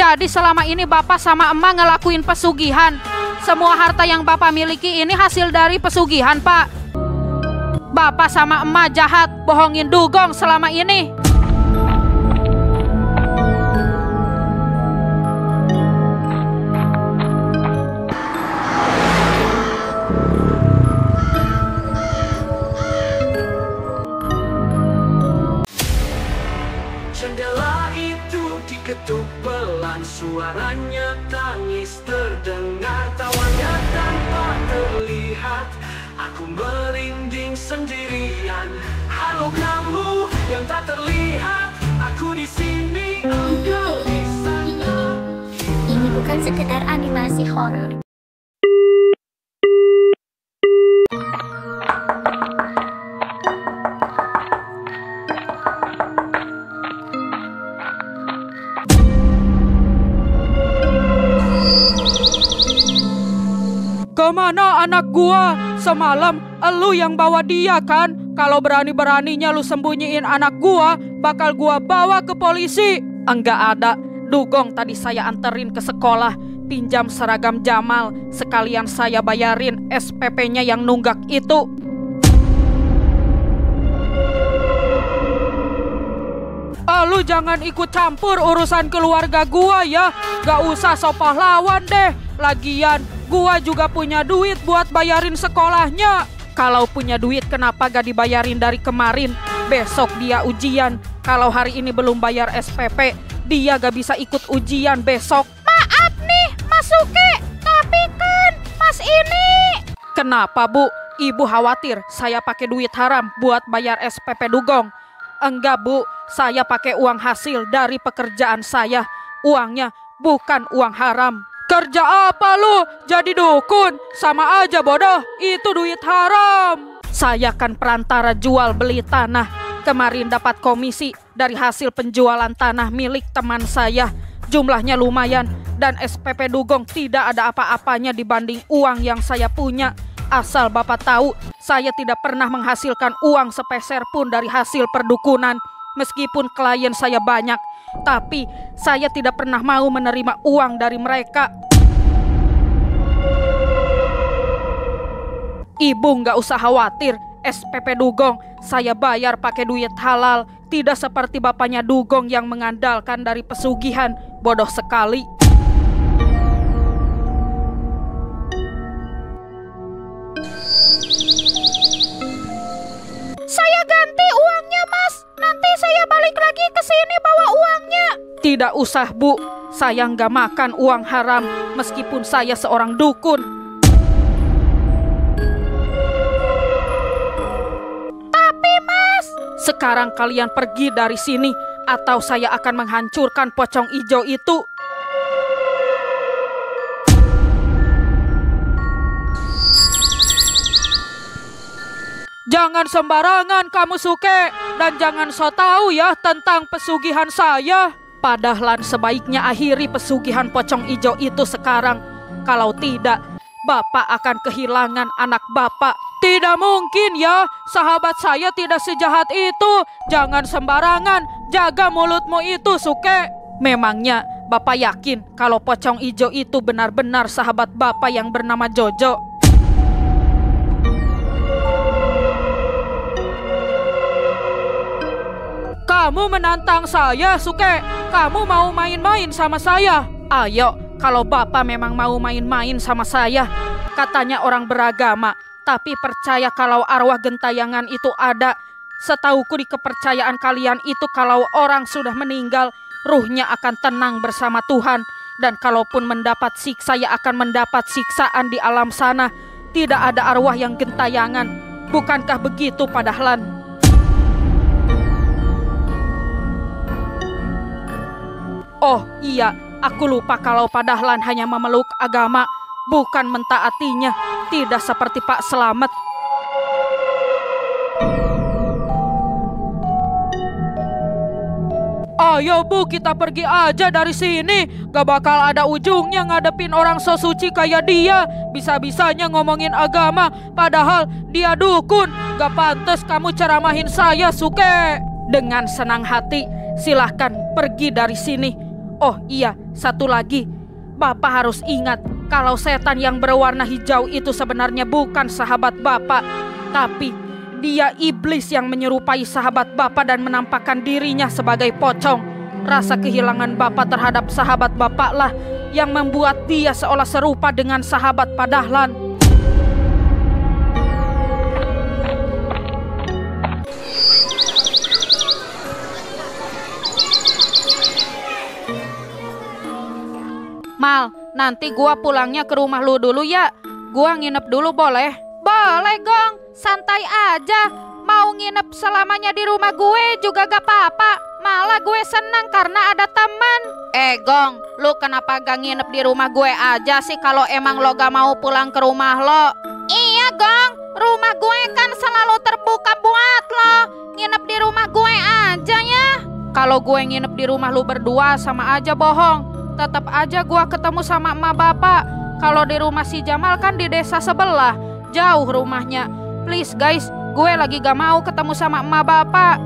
Jadi selama ini Bapak sama emak ngelakuin pesugihan. Semua harta yang Bapak miliki ini hasil dari pesugihan, Pak. Bapak sama emak jahat, bohongin dugong selama ini. Jendela itu diketuk pelan, suaranya tangis terdengar, tawanya tanpa terlihat. Aku merinding sendirian. Halo kamu yang tak terlihat, aku di sini, engkau di sana. Ini bukan sekedar animasi horor. Kemana anak gua? Semalam elu yang bawa dia kan? Kalau berani-beraninya lu sembunyiin anak gua, bakal gua bawa ke polisi. Enggak ada. Dugong tadi saya anterin ke sekolah, pinjam seragam Jamal, sekalian saya bayarin SPP-nya yang nunggak itu. Lu jangan ikut campur urusan keluarga gua ya. Gak usah sok pahlawan deh. Lagian gua juga punya duit buat bayarin sekolahnya. Kalau punya duit kenapa gak dibayarin dari kemarin? Besok dia ujian. Kalau hari ini belum bayar SPP, dia gak bisa ikut ujian besok. Maaf nih Mas Suke, tapi kan Mas ini. Kenapa Bu? Ibu khawatir saya pakai duit haram buat bayar SPP Dugong. Enggak Bu, saya pakai uang hasil dari pekerjaan saya. Uangnya bukan uang haram. Kerja apa lu? Jadi dukun? Sama aja bodoh, itu duit haram. Saya kan perantara jual beli tanah. Kemarin dapat komisi dari hasil penjualan tanah milik teman saya. Jumlahnya lumayan dan SPP Dugong tidak ada apa-apanya dibanding uang yang saya punya. Asal Bapak tahu, saya tidak pernah menghasilkan uang sepeser pun dari hasil perdukunan. Meskipun klien saya banyak, tapi saya tidak pernah mau menerima uang dari mereka. Ibu nggak usah khawatir, SPP Dugong saya bayar pakai duit halal. Tidak seperti bapaknya Dugong yang mengandalkan dari pesugihan. Bodoh sekali. Saya ganti uangnya Mas. Nanti saya balik lagi ke sini bawa uangnya. Tidak usah Bu, saya nggak makan uang haram meskipun saya seorang dukun. Tapi Mas, sekarang kalian pergi dari sini atau saya akan menghancurkan pocong ijo itu. Jangan sembarangan kamu Suke, dan jangan so tahu ya tentang pesugihan saya. Padahal sebaiknya akhiri pesugihan pocong ijo itu sekarang. Kalau tidak, Bapak akan kehilangan anak Bapak. Tidak mungkin ya, sahabat saya tidak sejahat itu. Jangan sembarangan, jaga mulutmu itu Suke. Memangnya Bapak yakin kalau pocong ijo itu benar-benar sahabat Bapak yang bernama Jojo? Kamu menantang saya, Suke. Kamu mau main-main sama saya? Ayo, kalau Bapak memang mau main-main sama saya. Katanya orang beragama, tapi percaya kalau arwah gentayangan itu ada. Setauku di kepercayaan kalian itu kalau orang sudah meninggal, ruhnya akan tenang bersama Tuhan. Dan kalaupun mendapat siksa, ya akan mendapat siksaan di alam sana. Tidak ada arwah yang gentayangan. Bukankah begitu Pak Dahlan? Oh iya, aku lupa kalau Pak Dahlan hanya memeluk agama, bukan mentaatinya. Tidak seperti Pak Slamet. Ayo Bu, kita pergi aja dari sini. Gak bakal ada ujungnya ngadepin orang so suci kayak dia. Bisa-bisanya ngomongin agama, padahal dia dukun. Gak pantas kamu ceramahin saya, Suke. Dengan senang hati, silahkan pergi dari sini. Oh iya, satu lagi. Bapak harus ingat kalau setan yang berwarna hijau itu sebenarnya bukan sahabat Bapak, tapi dia iblis yang menyerupai sahabat Bapak dan menampakkan dirinya sebagai pocong. Rasa kehilangan Bapak terhadap sahabat Bapak lah yang membuat dia seolah serupa dengan sahabat Pak Dahlan. Mal, nanti gua pulangnya ke rumah lu dulu ya. Gua nginep dulu boleh? Boleh, Gong. Santai aja. Mau nginep selamanya di rumah gue juga gak apa-apa. Malah gue senang karena ada teman. Gong, lu kenapa gak nginep di rumah gue aja sih kalau emang lo gak mau pulang ke rumah lo? Iya, Gong. Rumah gue kan selalu terbuka buat lo. Nginep di rumah gue aja ya. Kalau gue nginep di rumah lu berdua sama aja bohong. Tetap aja gua ketemu sama emak bapak. Kalau di rumah si Jamal kan di desa sebelah, jauh rumahnya. Please guys, gue lagi gak mau ketemu sama emak bapak.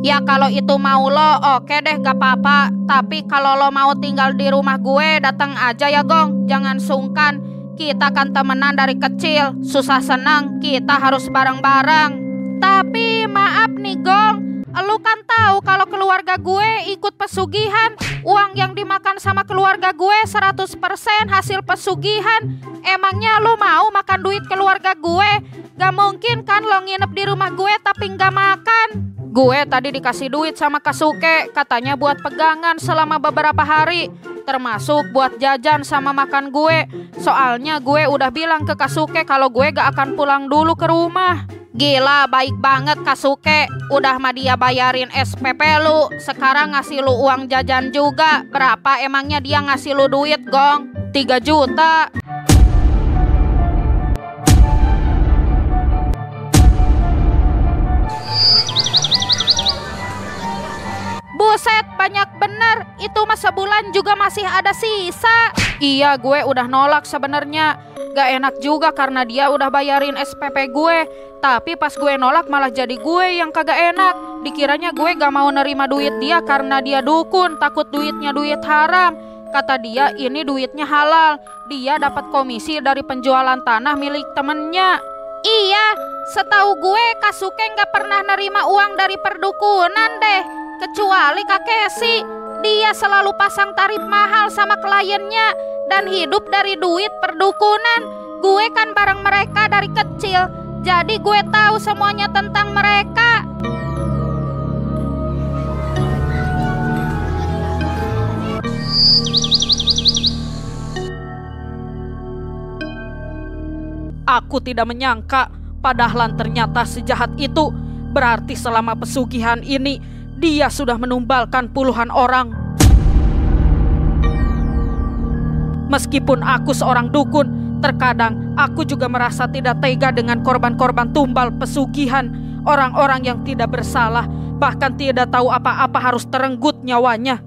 Ya kalau itu mau lo, oke deh gak apa-apa. Tapi kalau lo mau tinggal di rumah gue, datang aja ya Gong. Jangan sungkan, kita kan temenan dari kecil. Susah senang, kita harus bareng-bareng. Tapi maaf nih Gong, lu kan tahu kalau keluarga gue ikut pesugihan. Uang yang dimakan sama keluarga gue 100% hasil pesugihan. Emangnya lu mau makan duit keluarga gue? Gak mungkin kan lo nginep di rumah gue tapi gak makan. Gue tadi dikasih duit sama Kasuke, katanya buat pegangan selama beberapa hari, termasuk buat jajan sama makan gue. Soalnya gue udah bilang ke Kasuke kalau gue gak akan pulang dulu ke rumah. Gila, baik banget Kasuke. Udah mah dia bayarin SPP lu, sekarang ngasih lu uang jajan juga. Berapa emangnya dia ngasih lu duit, Gong? 3 juta. Buset, banyak bener. Itu mah sebulan juga masih ada sisa. Iya, gue udah nolak sebenarnya. Gak enak juga karena dia udah bayarin SPP gue. Tapi pas gue nolak malah jadi gue yang kagak enak. Dikiranya gue gak mau nerima duit dia karena dia dukun, takut duitnya duit haram. Kata dia ini duitnya halal. Dia dapat komisi dari penjualan tanah milik temennya. Iya, setahu gue Kasuke gak pernah nerima uang dari perdukunan deh. Kecuali Kak Kesi, dia selalu pasang tarif mahal sama kliennya dan hidup dari duit perdukunan. Gue kan bareng mereka dari kecil, jadi gue tahu semuanya tentang mereka. Aku tidak menyangka Pak Dahlan ternyata sejahat itu. Berarti selama pesugihan ini dia sudah menumbalkan puluhan orang. Meskipun aku seorang dukun, terkadang aku juga merasa tidak tega dengan korban-korban tumbal pesugihan. Orang-orang yang tidak bersalah, bahkan tidak tahu apa-apa harus terenggut nyawanya.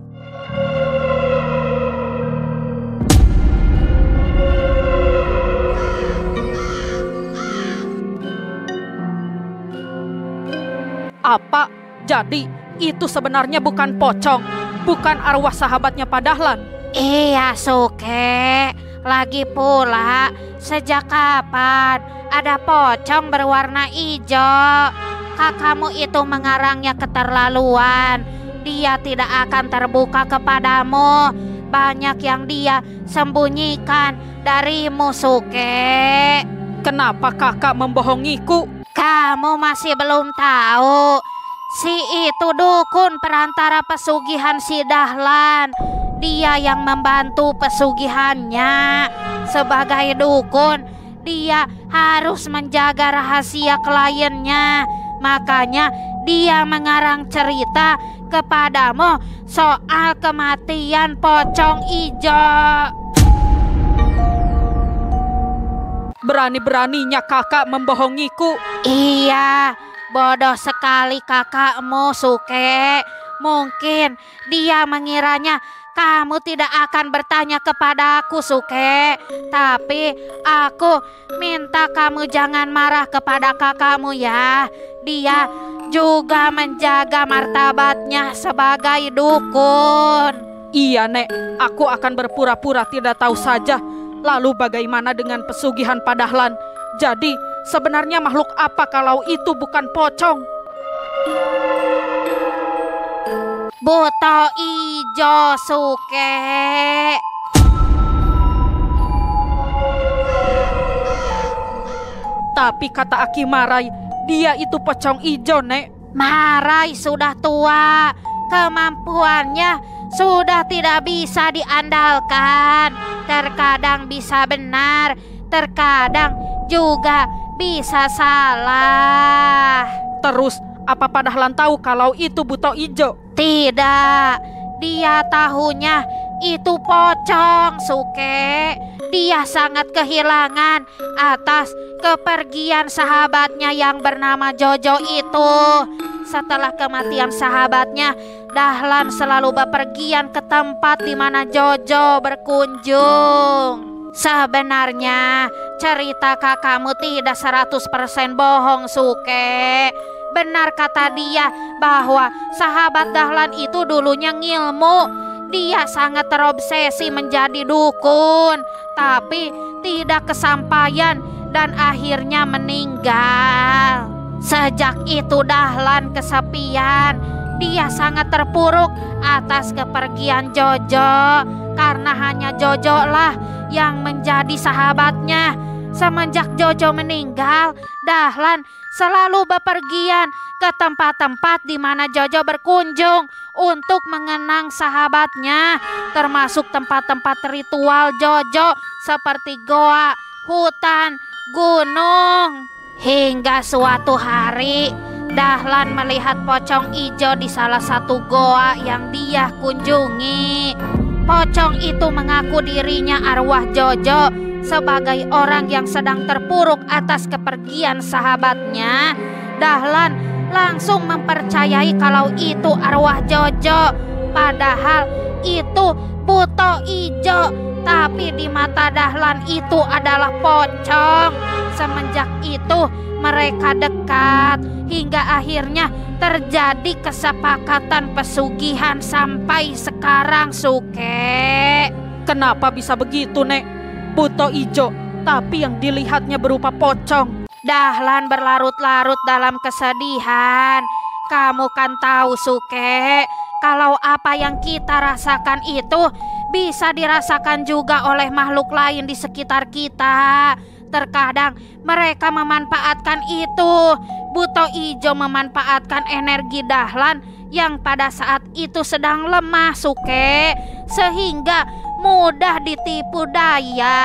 Apa? Jadi itu sebenarnya bukan pocong, bukan arwah sahabatnya Pak Dahlan. Iya Suke, lagi pula sejak kapan ada pocong berwarna hijau? Kakakmu itu mengarangnya keterlaluan. Dia tidak akan terbuka kepadamu. Banyak yang dia sembunyikan darimu Suke. Kenapa kakak membohongiku? Kamu masih belum tahu. Si itu dukun perantara pesugihan si Dahlan. Dia yang membantu pesugihannya. Sebagai dukun, dia harus menjaga rahasia kliennya. Makanya dia mengarang cerita kepadamu soal kematian pocong ijo. Berani-beraninya kakak membohongiku. Iya, bodoh sekali kakakmu Suke. Mungkin dia mengiranya kamu tidak akan bertanya kepada aku Suke. Tapi aku minta kamu jangan marah kepada kakakmu ya. Dia juga menjaga martabatnya sebagai dukun. Iya, Nek. Aku akan berpura-pura tidak tahu saja. Lalu bagaimana dengan pesugihan Padahlan? Jadi, sebenarnya makhluk apa kalau itu bukan pocong? Buto ijo, Suke. Tapi kata Aki Marai, dia itu pocong ijo, Nek. Marai sudah tua, kemampuannya sudah tidak bisa diandalkan. Terkadang bisa benar, terkadang juga bisa salah. Terus, apa Padahlan tahu kalau itu Buto Ijo? Tidak, dia tahunya itu pocong, Suke. Dia sangat kehilangan atas kepergian sahabatnya yang bernama Jojo itu. Setelah kematian sahabatnya, Dahlan selalu bepergian ke tempat di mana Jojo berkunjung. Sebenarnya cerita kakakmu tidak 100% bohong, Suke. Benar kata dia bahwa sahabat Dahlan itu dulunya ngilmu. Dia sangat terobsesi menjadi dukun, tapi tidak kesampaian dan akhirnya meninggal. Sejak itu Dahlan kesepian. Dia sangat terpuruk atas kepergian Jojo, karena hanya Jojo lah yang menjadi sahabatnya. Semenjak Jojo meninggal, Dahlan selalu bepergian ke tempat-tempat di mana Jojo berkunjung untuk mengenang sahabatnya, termasuk tempat-tempat ritual Jojo seperti goa, hutan, gunung. Hingga suatu hari, Dahlan melihat pocong ijo di salah satu goa yang dia kunjungi. Pocong itu mengaku dirinya arwah Jojo sebagai orang yang sedang terpuruk atas kepergian sahabatnya. Dahlan langsung mempercayai kalau itu arwah Jojo, padahal itu Buto Ijo. Tapi di mata Dahlan itu adalah pocong. Semenjak itu mereka dekat hingga akhirnya terjadi kesepakatan pesugihan sampai sekarang, Suke. Kenapa bisa begitu, Nek? Buto Ijo, tapi yang dilihatnya berupa pocong. Dahlan berlarut-larut dalam kesedihan. Kamu kan tahu, Suke, kalau apa yang kita rasakan itu bisa dirasakan juga oleh makhluk lain di sekitar kita. Terkadang mereka memanfaatkan itu. Buto Ijo memanfaatkan energi Dahlan yang pada saat itu sedang lemah, Suke, sehingga mudah ditipu daya.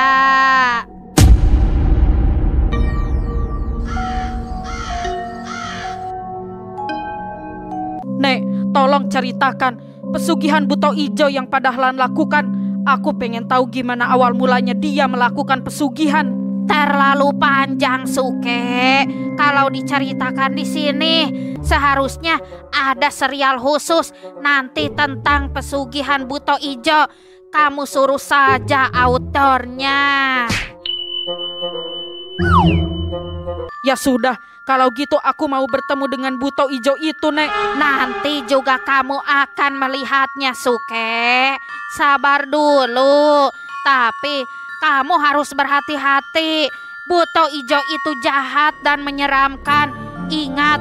Nek, tolong ceritakan pesugihan Buto Ijo yang Padahlan lakukan. Aku pengen tahu gimana awal mulanya dia melakukan pesugihan. Terlalu panjang, Suke. Kalau diceritakan di sini, seharusnya ada serial khusus nanti tentang pesugihan Buto Ijo. Kamu suruh saja autornya. Ya sudah, kalau gitu aku mau bertemu dengan Buto Ijo itu, Nek. Nanti juga kamu akan melihatnya, Suke. Sabar dulu. Tapi kamu harus berhati-hati. Buto Ijo itu jahat dan menyeramkan. Ingat,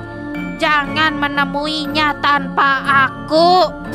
jangan menemuinya tanpa aku.